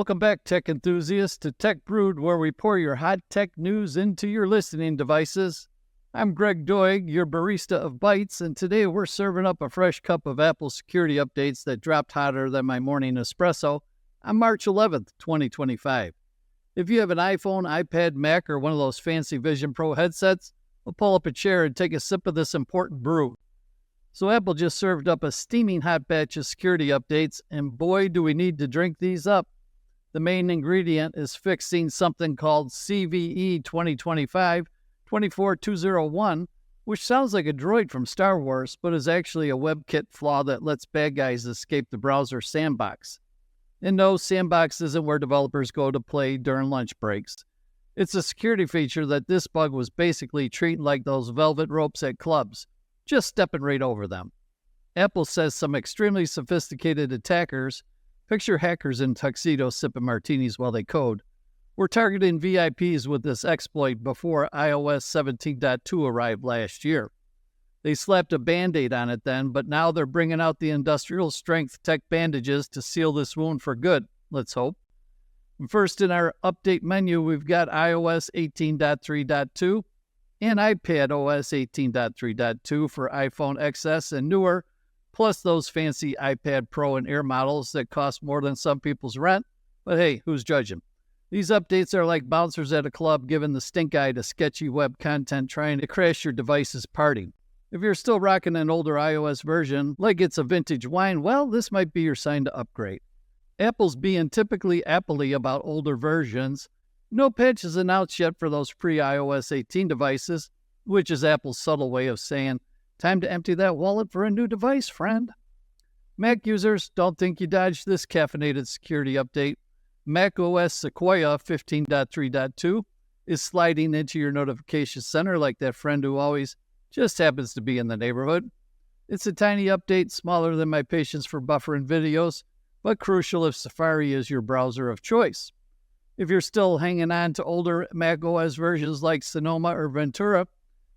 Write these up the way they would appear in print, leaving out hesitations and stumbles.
Welcome back, tech enthusiasts, to Tech Brewed, where we pour your hot tech news into your listening devices. I'm Greg Doig, your barista of Bytes, and today we're serving up a fresh cup of Apple security updates that dropped hotter than my morning espresso on March 11th, 2025. If you have an iPhone, iPad, Mac, or one of those fancy Vision Pro headsets, we'll pull up a chair and take a sip of this important brew. So Apple just served up a steaming hot batch of security updates, and boy, do we need to drink these up. The main ingredient is fixing something called CVE 2025-24201, which sounds like a droid from Star Wars, but is actually a WebKit flaw that lets bad guys escape the browser sandbox. And no, sandbox isn't where developers go to play during lunch breaks. It's a security feature that this bug was basically treating like those velvet ropes at clubs, just stepping right over them. Apple says some extremely sophisticated attackers, picture hackers in tuxedos sipping martinis while they code, were targeting VIPs with this exploit before iOS 17.2 arrived last year. They slapped a Band-Aid on it then, but now they're bringing out the industrial-strength tech bandages to seal this wound for good, let's hope. First in our update menu, we've got iOS 18.3.2 and iPadOS 18.3.2 for iPhone XS and newer, plus those fancy iPad Pro and Air models that cost more than some people's rent. But hey, who's judging? These updates are like bouncers at a club giving the stink eye to sketchy web content trying to crash your device's party. If you're still rocking an older iOS version, like it's a vintage wine, well, this might be your sign to upgrade. Apple's being typically Apple-y about older versions. No patches announced yet for those pre-iOS 18 devices, which is Apple's subtle way of saying, time to empty that wallet for a new device, friend. Mac users, don't think you dodged this caffeinated security update. macOS Sequoia 15.3.2 is sliding into your notification center like that friend who always just happens to be in the neighborhood. It's a tiny update, smaller than my patience for buffering videos, but crucial if Safari is your browser of choice. If you're still hanging on to older macOS versions like Sonoma or Ventura,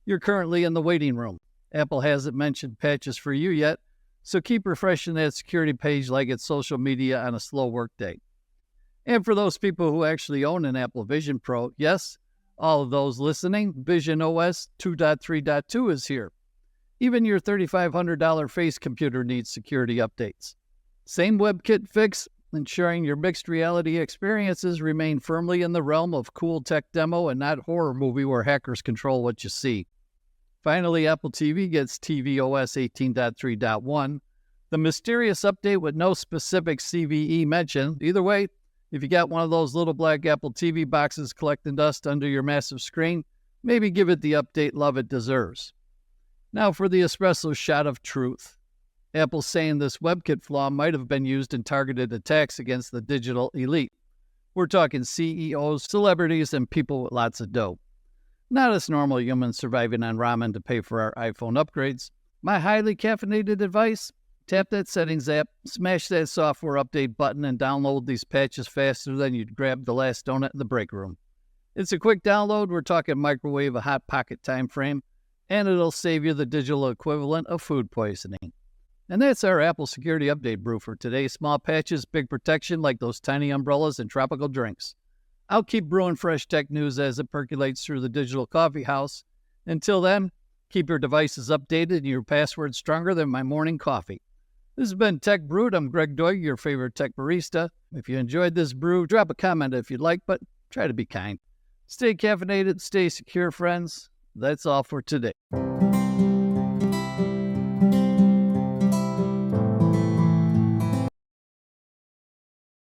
you're currently in the waiting room. Apple hasn't mentioned patches for you yet, so keep refreshing that security page like it's social media on a slow workday. And for those people who actually own an Apple Vision Pro, yes, all of those listening, VisionOS 2.3.2 is here. Even your $3,500 face computer needs security updates. Same WebKit fix, ensuring your mixed reality experiences remain firmly in the realm of cool tech demo and not horror movie where hackers control what you see. Finally, Apple TV gets tvOS 18.3.1, the mysterious update with no specific CVE mentioned. Either way, if you got one of those little black Apple TV boxes collecting dust under your massive screen, maybe give it the update love it deserves. Now for the espresso shot of truth. Apple's saying this WebKit flaw might have been used in targeted attacks against the digital elite. We're talking CEOs, celebrities, and people with lots of dough. Not us normal humans surviving on ramen to pay for our iPhone upgrades. My highly caffeinated advice? Tap that settings app, smash that software update button, and download these patches faster than you'd grab the last donut in the break room. It's a quick download, we're talking microwave, a hot pocket time frame, and it'll save you the digital equivalent of food poisoning. And that's our Apple Security Update brew for today. Small patches, big protection like those tiny umbrellas and tropical drinks. I'll keep brewing fresh tech news as it percolates through the digital coffee house. Until then, keep your devices updated and your passwords stronger than my morning coffee. This has been Tech Brewed. I'm Greg Doig, your favorite tech barista. If you enjoyed this brew, drop a comment if you'd like, but try to be kind. Stay caffeinated, stay secure, friends. That's all for today.